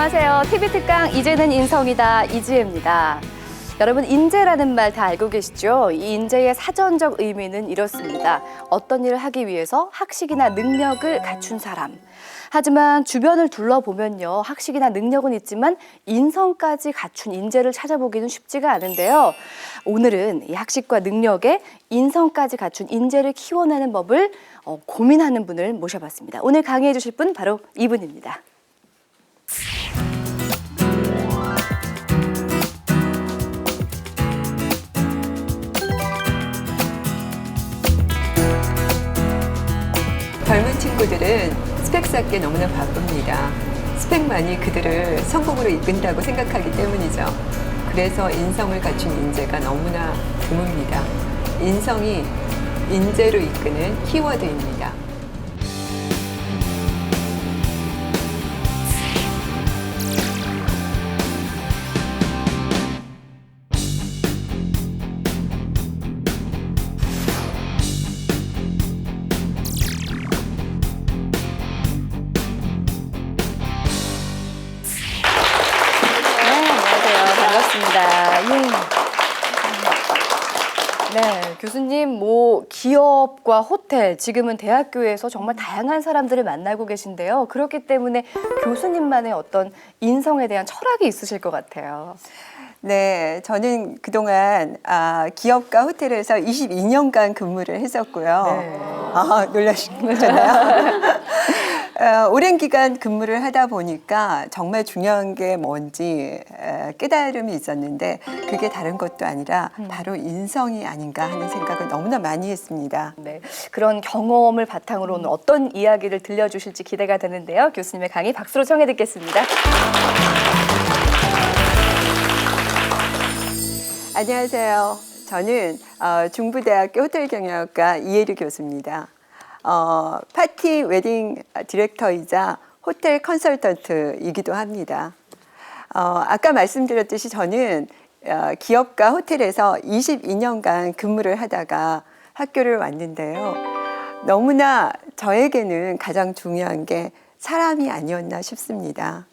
안녕하세요. TV 특강 이제는 인성이다 이지혜입니다. 여러분 인재라는 말 다 알고 계시죠? 이 인재의 사전적 의미는 이렇습니다. 어떤 일을 하기 위해서 학식이나 능력을 갖춘 사람. 하지만 주변을 둘러보면요. 학식이나 능력은 있지만 인성까지 갖춘 인재를 찾아보기는 쉽지가 않은데요. 오늘은 이 학식과 능력에 인성까지 갖춘 인재를 키워내는 법을 고민하는 분을 모셔봤습니다. 오늘 강의해 주실 분 바로 이분입니다. 젊은 친구들은 스펙 쌓기에 너무나 바쁩니다. 스펙만이 그들을 성공으로 이끈다고 생각하기 때문이죠. 그래서 인성을 갖춘 인재가 너무나 드뭅니다. 인성이 인재로 이끄는 키워드입니다. 네, 교수님, 기업과 호텔, 지금은 대학교에서 정말 다양한 사람들을 만나고 계신데요. 그렇기 때문에 교수님만의 어떤 인성에 대한 철학이 있으실 것 같아요. 네, 저는 그동안 기업과 호텔에서 22년간 근무를 했었고요. 네. 놀라셨나요? 오랜 기간 근무를 하다 보니까 정말 중요한 게 뭔지 깨달음이 있었는데 그게 다른 것도 아니라 바로 인성이 아닌가 하는 생각을 너무나 많이 했습니다. 네, 그런 경험을 바탕으로 오늘 어떤 이야기를 들려주실지 기대가 되는데요. 교수님의 강의 박수로 청해 듣겠습니다. 안녕하세요. 저는 중부대학교 호텔경영학과 이혜리 교수입니다. 파티 웨딩 디렉터이자 호텔 컨설턴트이기도 합니다. 아까 말씀드렸듯이 저는 기업과 호텔에서 22년간 근무를 하다가 학교를 왔는데요. 너무나 저에게는 가장 중요한 게 사람이 아니었나 싶습니다.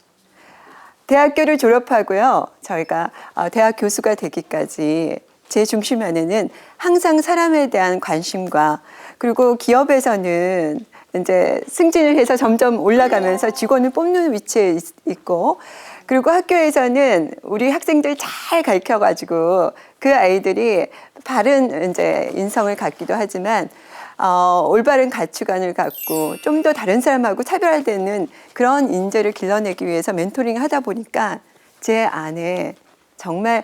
대학교를 졸업하고요. 저희가 대학 교수가 되기까지 제 중심 안에는 항상 사람에 대한 관심과 그리고 기업에서는 이제 승진을 해서 점점 올라가면서 직원을 뽑는 위치에 있고 그리고 학교에서는 우리 학생들 잘 가르쳐가지고 그 아이들이 바른 이제 인성을 갖기도 하지만 올바른 가치관을 갖고 좀 더 다른 사람하고 차별화되는 그런 인재를 길러내기 위해서 멘토링을 하다 보니까 제 안에 정말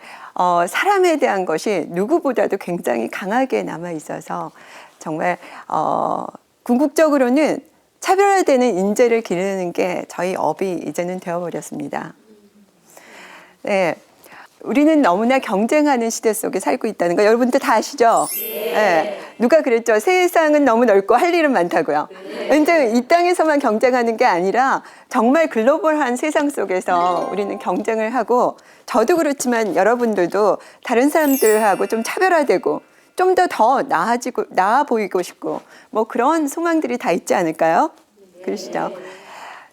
사람에 대한 것이 누구보다도 굉장히 강하게 남아 있어서 정말 궁극적으로는 차별화되는 인재를 기르는 게 저희 업이 이제는 되어버렸습니다. 네. 우리는 너무나 경쟁하는 시대 속에 살고 있다는 거 여러분들 다 아시죠? 네. 누가 그랬죠? 세상은 너무 넓고 할 일은 많다고요. 이제 이 땅에서만 경쟁하는 게 아니라 정말 글로벌한 세상 속에서 우리는 경쟁을 하고 저도 그렇지만 여러분들도 다른 사람들하고 좀 차별화되고 좀 더 나아 보이고 싶고 뭐 그런 소망들이 다 있지 않을까요? 그러시죠?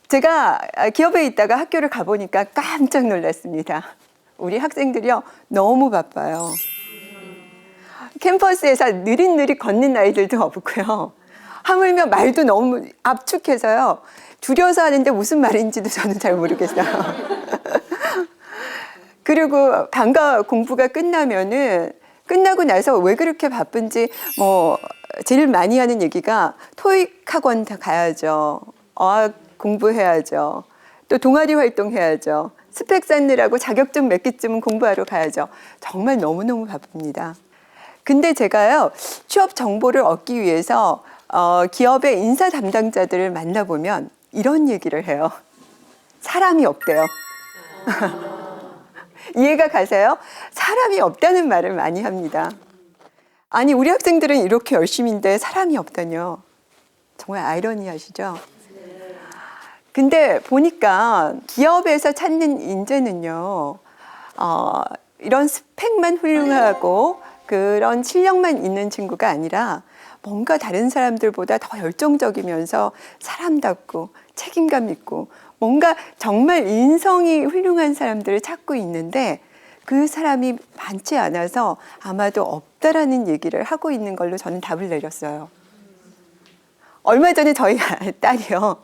제가 기업에 있다가 학교를 가보니까 깜짝 놀랐습니다. 우리 학생들이요 너무 바빠요. 캠퍼스에서 느릿느릿 걷는 아이들도 없고요. 하물며 말도 너무 압축해서요. 줄여서 하는데 무슨 말인지도 저는 잘 모르겠어요. 그리고 방과 공부가 끝나고 나서 왜 그렇게 바쁜지 제일 많이 하는 얘기가 토익 학원 다 가야죠. 어학 공부해야죠. 또 동아리 활동해야죠. 스펙 쌓느라고 자격증 몇 개쯤은 공부하러 가야죠. 정말 너무너무 바쁩니다. 근데 제가요, 취업 정보를 얻기 위해서 기업의 인사 담당자들을 만나보면 이런 얘기를 해요. 사람이 없대요. 이해가 가세요? 사람이 없다는 말을 많이 합니다. 아니, 우리 학생들은 이렇게 열심인데 사람이 없다뇨. 정말 아이러니하시죠? 근데 보니까 기업에서 찾는 인재는요, 이런 스펙만 훌륭하고 그런 실력만 있는 친구가 아니라 뭔가 다른 사람들보다 더 열정적이면서 사람답고 책임감 있고 뭔가 정말 인성이 훌륭한 사람들을 찾고 있는데 그 사람이 많지 않아서 아마도 없다라는 얘기를 하고 있는 걸로 저는 답을 내렸어요. 얼마 전에 저희 딸이요.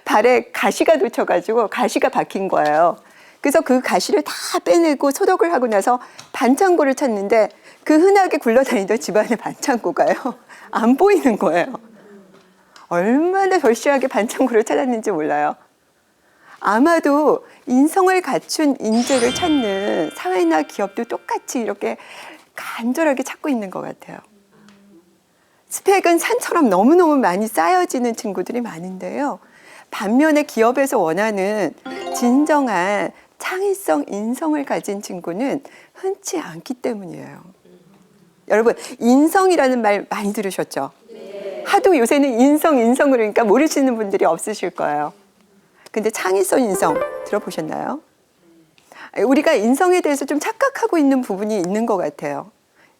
발에 가시가 돋쳐가지고 가시가 박힌 거예요. 그래서 그 가시를 다 빼내고 소독을 하고 나서 반창고를 찾는데 그 흔하게 굴러다니던 집안의 반창고가요. 안 보이는 거예요. 얼마나 절실하게 반창고를 찾았는지 몰라요. 아마도 인성을 갖춘 인재를 찾는 사회나 기업도 똑같이 이렇게 간절하게 찾고 있는 것 같아요. 스펙은 산처럼 너무너무 많이 쌓여지는 친구들이 많은데요. 반면에 기업에서 원하는 진정한 창의성, 인성을 가진 친구는 흔치 않기 때문이에요. 여러분, 인성이라는 말 많이 들으셨죠? 하도 요새는 인성 그러니까 모르시는 분들이 없으실 거예요. 근데 창의성 인성 들어보셨나요? 우리가 인성에 대해서 좀 착각하고 있는 부분이 있는 것 같아요.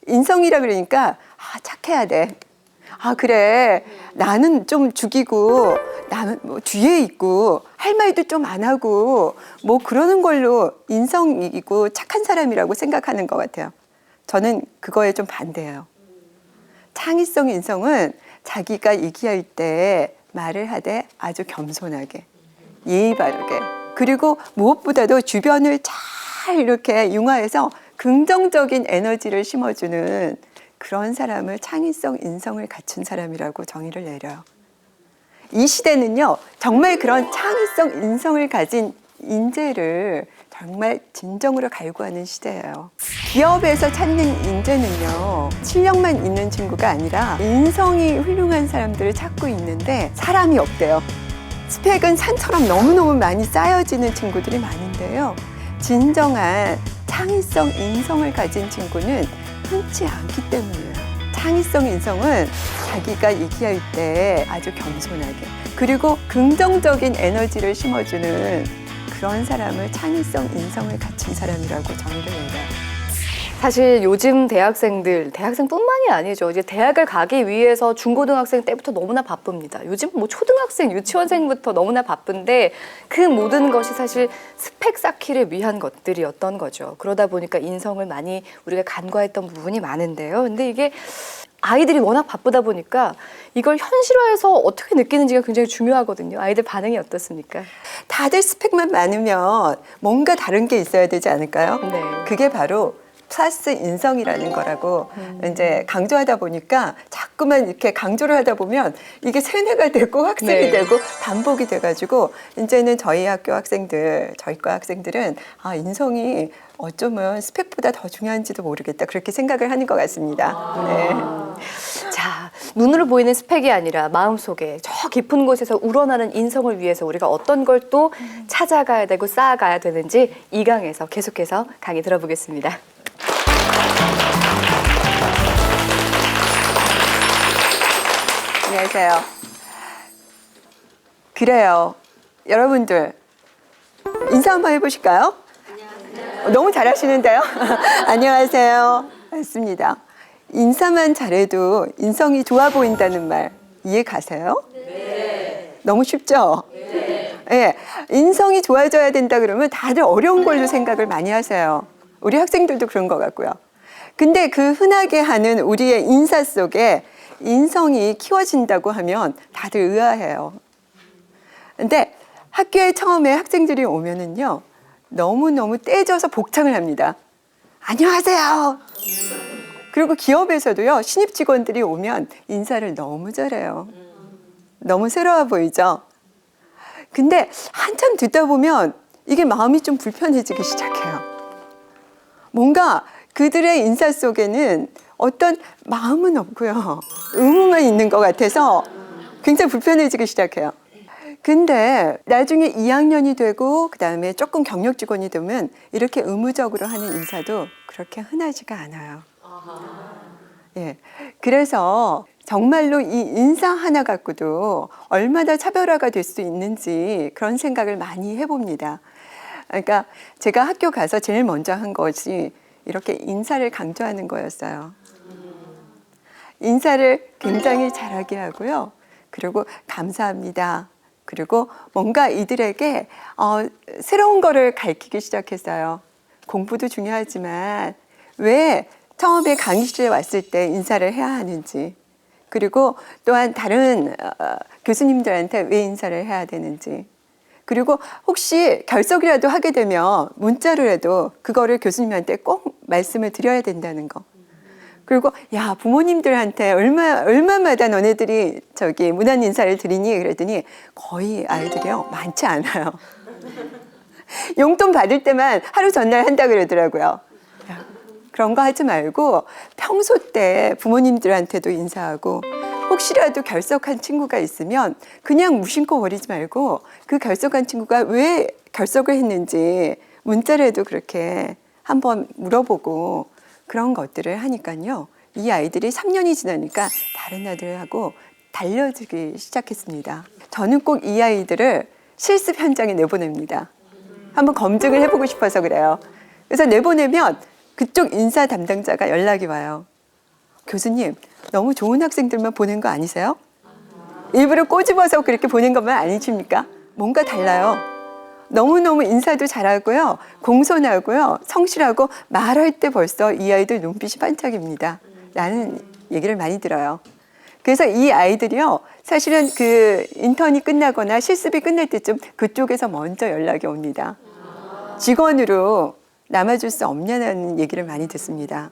인성이라 그러니까 착해야 돼. 그래, 나는 좀 죽이고 나는 뭐 뒤에 있고 할 말도 좀 안 하고 뭐 그러는 걸로 인성이고 착한 사람이라고 생각하는 것 같아요. 저는 그거에 좀 반대예요. 창의성 인성은 자기가 얘기할 때 말을 하되 아주 겸손하게 예의 바르게, 그리고 무엇보다도 주변을 잘 이렇게 융화해서 긍정적인 에너지를 심어주는 그런 사람을 창의성 인성을 갖춘 사람이라고 정의를 내려요. 이 시대는요, 정말 그런 창의성 인성을 가진 인재를 정말 진정으로 갈구하는 시대예요. 기업에서 찾는 인재는요, 실력만 있는 친구가 아니라 인성이 훌륭한 사람들을 찾고 있는데 사람이 없대요. 스펙은 산처럼 너무너무 많이 쌓여지는 친구들이 많은데요. 진정한 창의성 인성을 가진 친구는 흔치 않기 때문이에요. 창의성 인성은 자기가 얘기할 때 아주 겸손하게, 그리고 긍정적인 에너지를 심어주는 그런 사람을 창의성 인성을 갖춘 사람이라고 정의를 내려요. 사실 요즘 대학생뿐만이 아니죠. 이제 대학을 가기 위해서 중고등학생 때부터 너무나 바쁩니다. 요즘 뭐 초등학생, 유치원생부터 너무나 바쁜데 그 모든 것이 사실 스펙 쌓기를 위한 것들이었던 거죠. 그러다 보니까 인성을 많이 우리가 간과했던 부분이 많은데요. 근데 이게 아이들이 워낙 바쁘다 보니까 이걸 현실화해서 어떻게 느끼는지가 굉장히 중요하거든요. 아이들 반응이 어떻습니까? 다들 스펙만 많으면 뭔가 다른 게 있어야 되지 않을까요? 네. 그게 바로 플러스 인성이라는 거라고 이제 강조하다 보니까 자꾸만 이렇게 강조를 하다 보면 이게 세뇌가 되고 학습이 네. 되고 반복이 돼가지고 이제는 저희 학교 학생들, 저희 과 학생들은 인성이 어쩌면 스펙보다 더 중요한지도 모르겠다 그렇게 생각을 하는 것 같습니다. 네. 자, 눈으로 보이는 스펙이 아니라 마음속에 저 깊은 곳에서 우러나는 인성을 위해서 우리가 어떤 걸 또 찾아가야 되고 쌓아가야 되는지 2강에서 계속해서 강의 들어보겠습니다. 안녕하세요. 그래요. 여러분들 인사 한번 해보실까요? 안녕하세요. 너무 잘하시는데요? 안녕하세요. 맞습니다. 인사만 잘해도 인성이 좋아 보인다는 말 이해 가세요? 네. 너무 쉽죠? 네. 네. 인성이 좋아져야 된다 그러면 다들 어려운 걸로 생각을 많이 하세요. 우리 학생들도 그런 것 같고요. 근데 그 흔하게 하는 우리의 인사 속에 인성이 키워진다고 하면 다들 의아해요. 근데 학교에 처음에 학생들이 오면은요, 너무너무 떼져서 복창을 합니다. 안녕하세요. 그리고 기업에서도요, 신입 직원들이 오면 인사를 너무 잘해요. 너무 새로워 보이죠? 근데 한참 듣다 보면 이게 마음이 좀 불편해지기 시작해요. 뭔가 그들의 인사 속에는 어떤 마음은 없고요. 의무만 있는 것 같아서 굉장히 불편해지기 시작해요. 근데 나중에 2학년이 되고 그다음에 조금 경력 직원이 되면 이렇게 의무적으로 하는 인사도 그렇게 흔하지가 않아요. 예. 그래서 정말로 이 인사 하나 갖고도 얼마나 차별화가 될 수 있는지 그런 생각을 많이 해봅니다. 그러니까 제가 학교 가서 제일 먼저 한 것이 이렇게 인사를 강조하는 거였어요. 인사를 굉장히 잘하게 하고요. 그리고 감사합니다. 그리고 뭔가 이들에게 새로운 거를 가르치기 시작했어요. 공부도 중요하지만 왜 처음에 강의실에 왔을 때 인사를 해야 하는지, 그리고 또한 다른 교수님들한테 왜 인사를 해야 되는지, 그리고 혹시 결석이라도 하게 되면 문자로라도 그거를 교수님한테 꼭 말씀을 드려야 된다는 거. 그리고 야, 부모님들한테 얼마마다 너네들이 저기 문안 인사를 드리니? 그랬더니 거의 아이들이요, 많지 않아요. 용돈 받을 때만 하루 전날 한다 그러더라고요. 그런 거 하지 말고 평소 때 부모님들한테도 인사하고, 혹시라도 결석한 친구가 있으면 그냥 무심코 버리지 말고 그 결석한 친구가 왜 결석을 했는지 문자라도 그렇게 한번 물어보고, 그런 것들을 하니까요, 이 아이들이 3년이 지나니까 다른 아이들하고 달려들기 시작했습니다. 저는 꼭 이 아이들을 실습 현장에 내보냅니다. 한번 검증을 해보고 싶어서 그래요. 그래서 내보내면 그쪽 인사 담당자가 연락이 와요. 교수님, 너무 좋은 학생들만 보낸 거 아니세요? 일부러 꼬집어서 그렇게 보낸 것만 아니십니까? 뭔가 달라요. 너무너무 인사도 잘하고요, 공손하고요, 성실하고, 말할 때 벌써 이 아이들 눈빛이 반짝입니다 라는 얘기를 많이 들어요. 그래서 이 아이들이요, 사실은 그 인턴이 끝나거나 실습이 끝날 때쯤 그쪽에서 먼저 연락이 옵니다. 직원으로 남아줄 수 없냐는 얘기를 많이 듣습니다.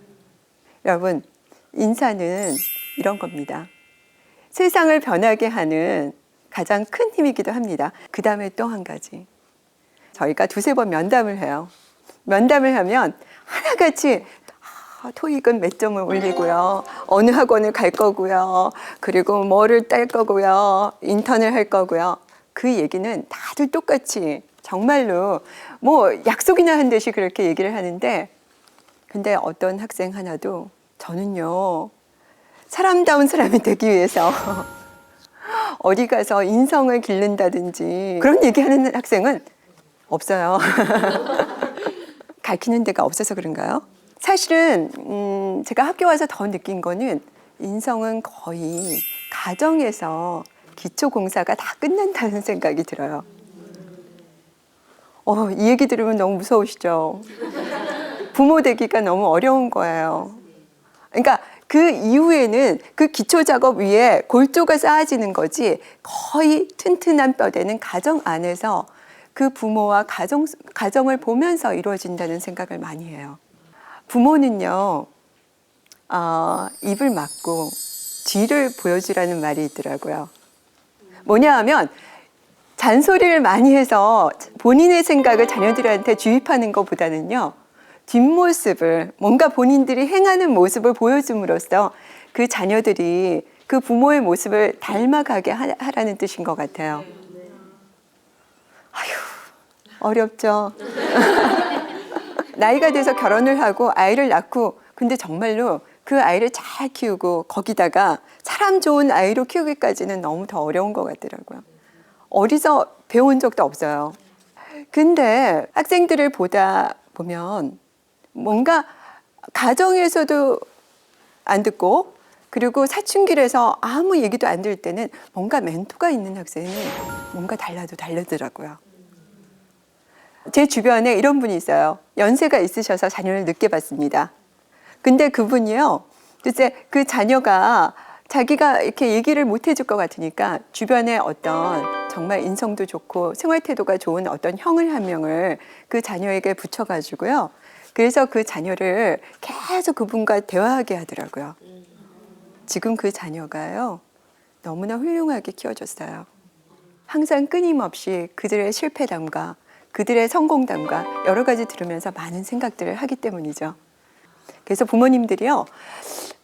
여러분, 인사는 이런 겁니다. 세상을 변하게 하는 가장 큰 힘이기도 합니다. 그 다음에 또 한 가지. 저희가 두세 번 면담을 해요. 면담을 하면 하나같이 토익은 몇 점을 올리고요, 어느 학원을 갈 거고요, 그리고 뭐를 딸 거고요, 인턴을 할 거고요. 그 얘기는 다들 똑같이 정말로 뭐 약속이나 한 듯이 그렇게 얘기를 하는데, 근데 어떤 학생 하나도 저는요, 사람다운 사람이 되기 위해서 어디 가서 인성을 기른다든지 그런 얘기하는 학생은 없어요. 가르치는 데가 없어서 그런가요? 사실은 제가 학교 와서 더 느낀 거는 인성은 거의 가정에서 기초공사가 다 끝난다는 생각이 들어요. 이 얘기 들으면 너무 무서우시죠? 부모 되기가 너무 어려운 거예요. 그러니까 그 이후에는 그 기초 작업 위에 골조가 쌓아지는 거지, 거의 튼튼한 뼈대는 가정 안에서 그 부모와 가정을 보면서 이루어진다는 생각을 많이 해요. 부모는요, 입을 막고 뒤를 보여주라는 말이 있더라고요. 뭐냐 하면, 잔소리를 많이 해서 본인의 생각을 자녀들한테 주입하는 것보다는요, 뒷모습을, 뭔가 본인들이 행하는 모습을 보여줌으로써 그 자녀들이 그 부모의 모습을 닮아가게 하라는 뜻인 것 같아요. 아휴, 어렵죠. 나이가 돼서 결혼을 하고 아이를 낳고, 근데 정말로 그 아이를 잘 키우고 거기다가 사람 좋은 아이로 키우기까지는 너무 더 어려운 것 같더라고요. 어디서 배운 적도 없어요. 근데 학생들을 보다 보면 뭔가 가정에서도 안 듣고, 그리고 사춘기에서 아무 얘기도 안 들을 때는 뭔가 멘토가 있는 학생이 뭔가 다르더라고요. 제 주변에 이런 분이 있어요. 연세가 있으셔서 자녀를 늦게 봤습니다. 근데 그분이요, 글쎄 그 자녀가 자기가 이렇게 얘기를 못 해줄 것 같으니까 주변에 어떤 정말 인성도 좋고 생활 태도가 좋은 어떤 형을 한 명을 그 자녀에게 붙여가지고요, 그래서 그 자녀를 계속 그분과 대화하게 하더라고요. 지금 그 자녀가요, 너무나 훌륭하게 키워졌어요. 항상 끊임없이 그들의 실패담과 그들의 성공담과 여러 가지 들으면서 많은 생각들을 하기 때문이죠. 그래서 부모님들이요,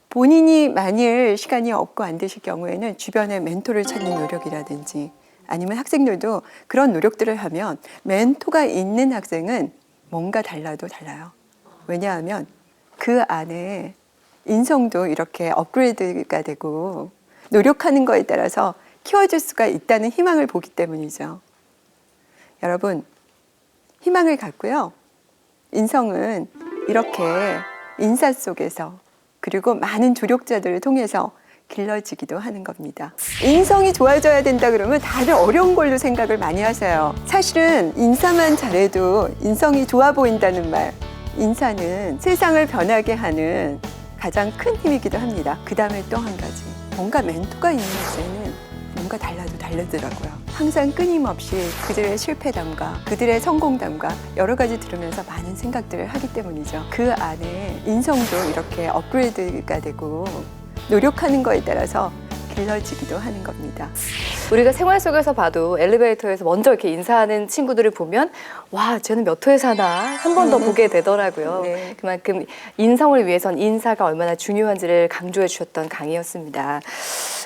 본인이 만일 시간이 없고 안 되실 경우에는 주변에 멘토를 찾는 노력이라든지, 아니면 학생들도 그런 노력들을 하면 멘토가 있는 학생은 뭔가 달라도 달라요. 왜냐하면 그 안에 인성도 이렇게 업그레이드가 되고 노력하는 거에 따라서 키워줄 수가 있다는 희망을 보기 때문이죠. 여러분, 희망을 갖고요, 인성은 이렇게 인사 속에서, 그리고 많은 조력자들을 통해서 길러지기도 하는 겁니다. 인성이 좋아져야 된다 그러면 다들 어려운 걸로 생각을 많이 하세요. 사실은 인사만 잘해도 인성이 좋아 보인다는 말, 인사는 세상을 변하게 하는 가장 큰 힘이기도 합니다. 그 다음에 또 한 가지, 뭔가 멘토가 있는 학생은 뭔가 달라도 다르더라고요. 항상 끊임없이 그들의 실패담과 그들의 성공담과 여러 가지 들으면서 많은 생각들을 하기 때문이죠. 그 안에 인성도 이렇게 업그레이드가 되고 노력하는 거에 따라서 길러지기도 하는 겁니다. 우리가 생활 속에서 봐도 엘리베이터에서 먼저 이렇게 인사하는 친구들을 보면 와, 쟤는 몇 호에 사나 한 번 더 보게 되더라고요. 네. 그만큼 인성을 위해선 인사가 얼마나 중요한지를 강조해 주셨던 강의였습니다.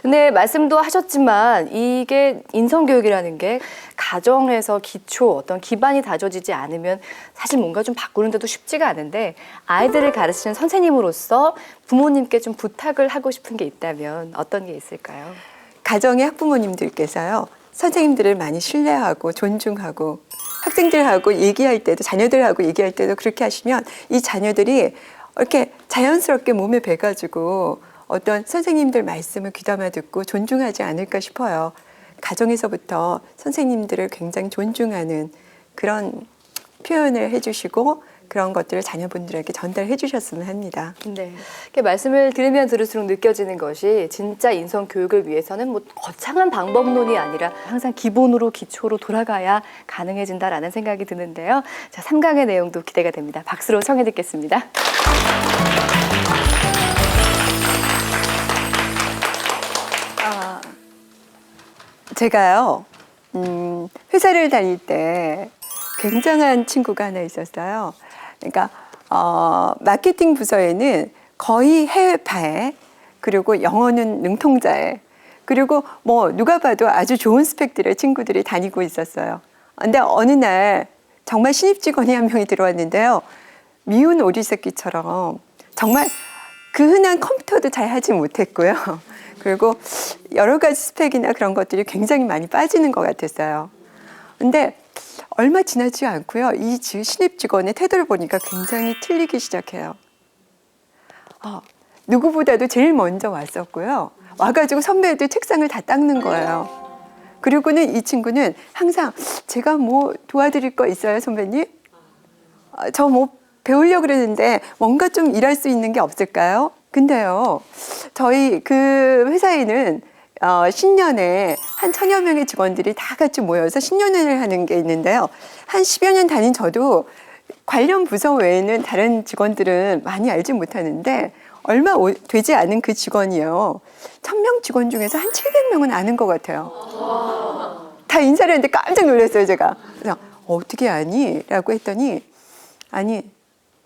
근데 말씀도 하셨지만 이게 인성교육이라는 게 가정에서 기초, 어떤 기반이 다져지지 않으면 사실 뭔가 좀 바꾸는데도 쉽지가 않은데 아이들을 가르치는 선생님으로서 부모님께 좀 부탁을 하고 싶은 게 있다면 어떤 게 있을까요? 가정의 학부모님들께서요, 선생님들을 많이 신뢰하고 존중하고 학생들하고 얘기할 때도, 자녀들하고 얘기할 때도 그렇게 하시면 이 자녀들이 이렇게 자연스럽게 몸에 배가지고 어떤 선생님들 말씀을 귀담아 듣고 존중하지 않을까 싶어요. 가정에서부터 선생님들을 굉장히 존중하는 그런 표현을 해주시고 그런 것들을 자녀분들에게 전달해 주셨으면 합니다. 네. 이렇게 말씀을 들으면 들을수록 느껴지는 것이 진짜 인성 교육을 위해서는 뭐 거창한 방법론이 아니라 항상 기본으로 기초로 돌아가야 가능해진다라는 생각이 드는데요. 자, 3강의 내용도 기대가 됩니다. 박수로 청해 듣겠습니다. 제가요, 회사를 다닐 때 굉장한 친구가 하나 있었어요. 그러니까 마케팅 부서에는 거의 해외파에, 그리고 영어는 능통자에, 그리고 뭐 누가 봐도 아주 좋은 스펙들의 친구들이 다니고 있었어요. 근데 어느 날 정말 신입 직원이 한 명이 들어왔는데요. 미운 오리 새끼처럼 정말 그 흔한 컴퓨터도 잘 하지 못했고요. 그리고 여러 가지 스펙이나 그런 것들이 굉장히 많이 빠지는 것 같았어요. 근데 얼마 지나지 않고요. 이 신입 직원의 태도를 보니까 굉장히 틀리기 시작해요. 누구보다도 제일 먼저 왔었고요. 와가지고 선배들 책상을 다 닦는 거예요. 그리고는 이 친구는 항상 제가 뭐 도와드릴 거 있어요, 선배님? 저 뭐 배우려고 그러는데 뭔가 좀 일할 수 있는 게 없을까요? 근데요, 저희 그 회사에는 신년에 한 1000여 명의 직원들이 다 같이 모여서 신년회를 하는 게 있는데요. 한 10여 년 다닌 저도 관련 부서 외에는 다른 직원들은 많이 알지 못하는데 얼마 되지 않은 그 직원이요. 1000명 직원 중에서 한 700명은 아는 것 같아요. 다 인사를 했는데 깜짝 놀랐어요, 제가. 그래서 어떻게 아니? 라고 했더니 아니,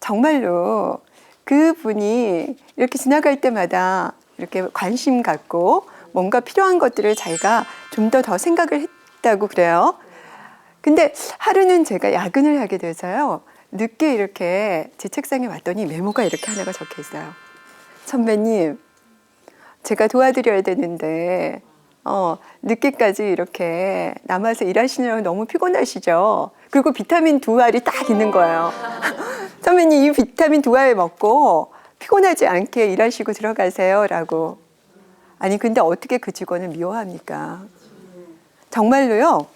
정말로 그분이 이렇게 지나갈 때마다 이렇게 관심 갖고 뭔가 필요한 것들을 자기가 좀 더 생각을 했다고 그래요. 근데 하루는 제가 야근을 하게 돼서요. 늦게 이렇게 제 책상에 왔더니 메모가 이렇게 하나가 적혀 있어요. 선배님, 제가 도와드려야 되는데 늦게까지 이렇게 남아서 일하시느라고 너무 피곤하시죠? 그리고 비타민 2알이 딱 있는 거예요. 선배님, 이 비타민 2알 먹고 피곤하지 않게 일하시고 들어가세요 라고. 아니 근데 어떻게 그 직원을 미워합니까? 정말로요.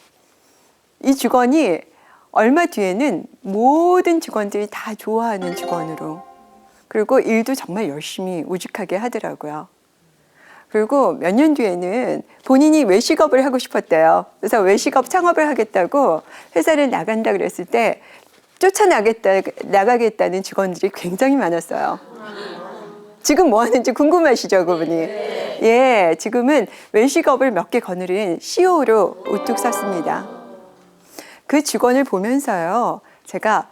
이 직원이 얼마 뒤에는 모든 직원들이 다 좋아하는 직원으로, 그리고 일도 정말 열심히 우직하게 하더라고요. 그리고 몇 년 뒤에는 본인이 외식업을 하고 싶었대요. 그래서 외식업 창업을 하겠다고 회사를 나간다 그랬을 때 나가겠다는 직원들이 굉장히 많았어요. 지금 뭐 하는지 궁금하시죠, 그분이? 예, 지금은 외식업을 몇 개 거느린 CEO로 우뚝 섰습니다. 그 직원을 보면서요, 제가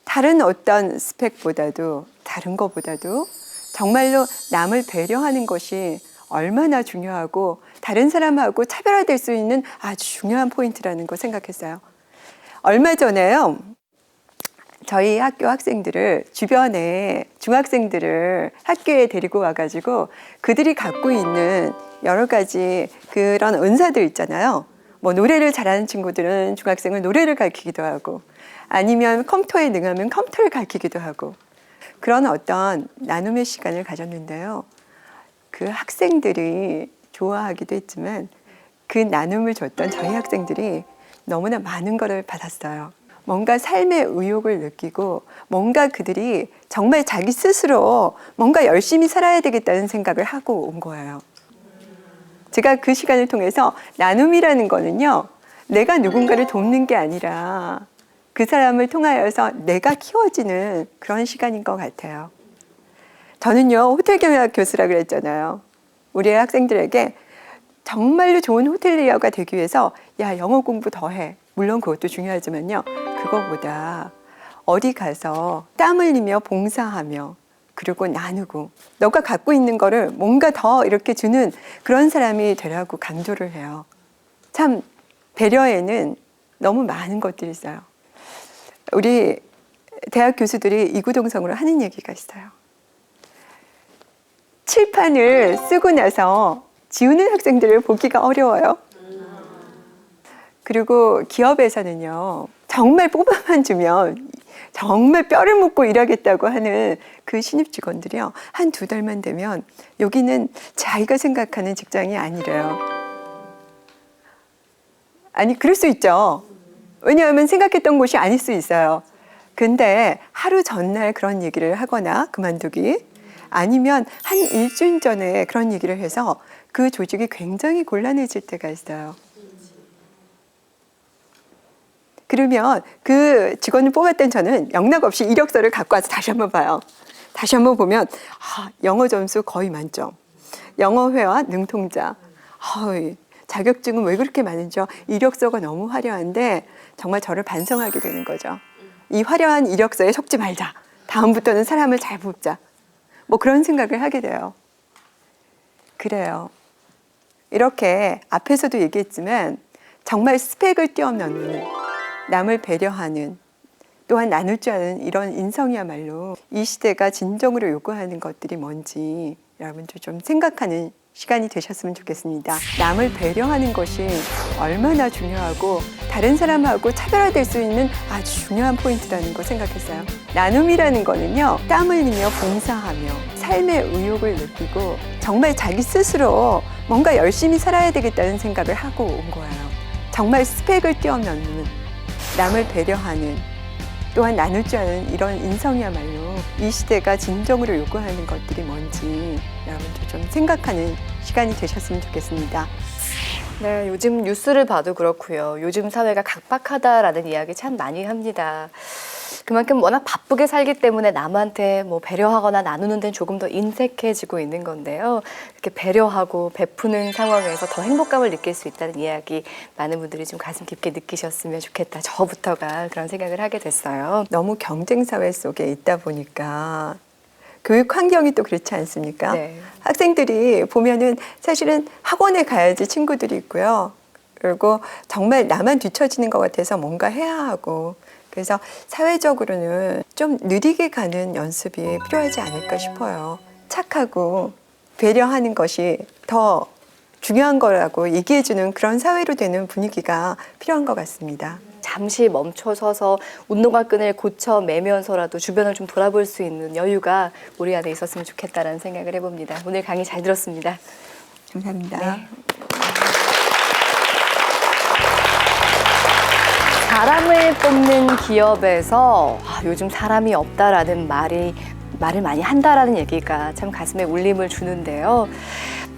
다른 어떤 스펙보다도, 다른 것보다도 정말로 남을 배려하는 것이 얼마나 중요하고 다른 사람하고 차별화될 수 있는 아주 중요한 포인트라는 거 생각했어요. 얼마 전에요, 저희 학교 학생들을, 주변에 중학생들을 학교에 데리고 와가지고 그들이 갖고 있는 여러 가지 그런 은사들 있잖아요. 뭐 노래를 잘하는 친구들은 중학생을 노래를 가르치기도 하고, 아니면 컴퓨터에 능하면 컴퓨터를 가르치기도 하고, 그런 어떤 나눔의 시간을 가졌는데요. 그 학생들이 좋아하기도 했지만 그 나눔을 줬던 저희 학생들이 너무나 많은 거를 받았어요. 뭔가 삶의 의욕을 느끼고 뭔가 그들이 정말 자기 스스로 뭔가 열심히 살아야 되겠다는 생각을 하고 온 거예요. 제가 그 시간을 통해서 나눔이라는 거는요, 내가 누군가를 돕는 게 아니라 그 사람을 통하여서 내가 키워지는 그런 시간인 것 같아요. 저는요, 호텔경영학 교수라 그랬잖아요. 우리 학생들에게 정말로 좋은 호텔리어가 되기 위해서 야, 영어 공부 더 해. 물론 그것도 중요하지만요. 그거보다 어디 가서 땀 흘리며 봉사하며 그리고 나누고 너가 갖고 있는 거를 뭔가 더 이렇게 주는 그런 사람이 되라고 강조를 해요. 참 배려에는 너무 많은 것들이 있어요. 우리 대학 교수들이 이구동성으로 하는 얘기가 있어요. 칠판을 쓰고 나서 지우는 학생들을 보기가 어려워요. 그리고 기업에서는요, 정말 뽑아만 주면 정말 뼈를 묻고 일하겠다고 하는 그 신입 직원들이요, 한 두 달만 되면 여기는 자기가 생각하는 직장이 아니래요. 아니, 그럴 수 있죠. 왜냐하면 생각했던 곳이 아닐 수 있어요. 근데 하루 전날 그런 얘기를 하거나 그만두기, 아니면 한 일주일 전에 그런 얘기를 해서 그 조직이 굉장히 곤란해질 때가 있어요. 그러면 그 직원을 뽑았던 저는 영락없이 이력서를 갖고 와서 다시 한번 봐요. 다시 한번 보면 영어 점수 거의 만점, 영어 회화 능통자, 자격증은 왜 그렇게 많은지, 이력서가 너무 화려한데 정말 저를 반성하게 되는 거죠. 이 화려한 이력서에 속지 말자. 다음부터는 사람을 잘 뽑자. 뭐 그런 생각을 하게 돼요. 그래요. 이렇게 앞에서도 얘기했지만 정말 스펙을 뛰어넘는, 남을 배려하는, 또한 나눌 줄 아는 이런 인성이야말로 이 시대가 진정으로 요구하는 것들이 뭔지 여러분들 좀 생각하는 시간이 되셨으면 좋겠습니다. 남을 배려하는 것이 얼마나 중요하고 다른 사람하고 차별화될 수 있는 아주 중요한 포인트라는 거 생각했어요. 나눔이라는 거는요, 땀 흘리며 봉사하며 삶의 의욕을 느끼고 정말 자기 스스로 뭔가 열심히 살아야 되겠다는 생각을 하고 온 거예요. 정말 스펙을 뛰어넘는, 남을 배려하는, 또한 나눌 줄 아는 이런 인성이야말로 이 시대가 진정으로 요구하는 것들이 뭔지 여러분들 좀 생각하는 시간이 되셨으면 좋겠습니다. 네, 요즘 뉴스를 봐도 그렇고요. 요즘 사회가 각박하다라는 이야기 참 많이 합니다. 그만큼 워낙 바쁘게 살기 때문에 남한테 뭐 배려하거나 나누는 데는 조금 더 인색해지고 있는 건데요. 이렇게 배려하고 베푸는 상황에서 더 행복감을 느낄 수 있다는 이야기 많은 분들이 좀 가슴 깊게 느끼셨으면 좋겠다. 저부터가 그런 생각을 하게 됐어요. 너무 경쟁 사회 속에 있다 보니까 교육 환경이 또 그렇지 않습니까? 네. 학생들이 보면은 사실은 학원에 가야지 친구들이 있고요. 그리고 정말 나만 뒤처지는 것 같아서 뭔가 해야 하고, 그래서 사회적으로는 좀 느리게 가는 연습이 필요하지 않을까 싶어요. 착하고 배려하는 것이 더 중요한 거라고 얘기해주는 그런 사회로 되는 분위기가 필요한 것 같습니다. 잠시 멈춰서서 운동화 끈을 고쳐 매면서라도 주변을 좀 돌아볼 수 있는 여유가 우리 안에 있었으면 좋겠다라는 생각을 해봅니다. 오늘 강의 잘 들었습니다. 감사합니다. 네. 사람을 뽑는 기업에서 요즘 사람이 없다라는 말을 많이 한다라는 얘기가 참 가슴에 울림을 주는데요.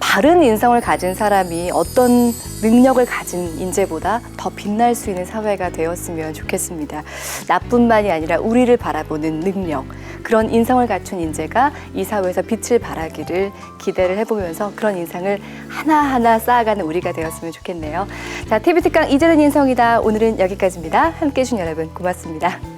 바른 인성을 가진 사람이 어떤 능력을 가진 인재보다 더 빛날 수 있는 사회가 되었으면 좋겠습니다. 나뿐만이 아니라 우리를 바라보는 능력, 그런 인성을 갖춘 인재가 이 사회에서 빛을 발하기를 기대를 해보면서 그런 인상을 하나하나 쌓아가는 우리가 되었으면 좋겠네요. 자, TV 특강 이제는 인성이다. 오늘은 여기까지입니다. 함께해 주신 여러분 고맙습니다.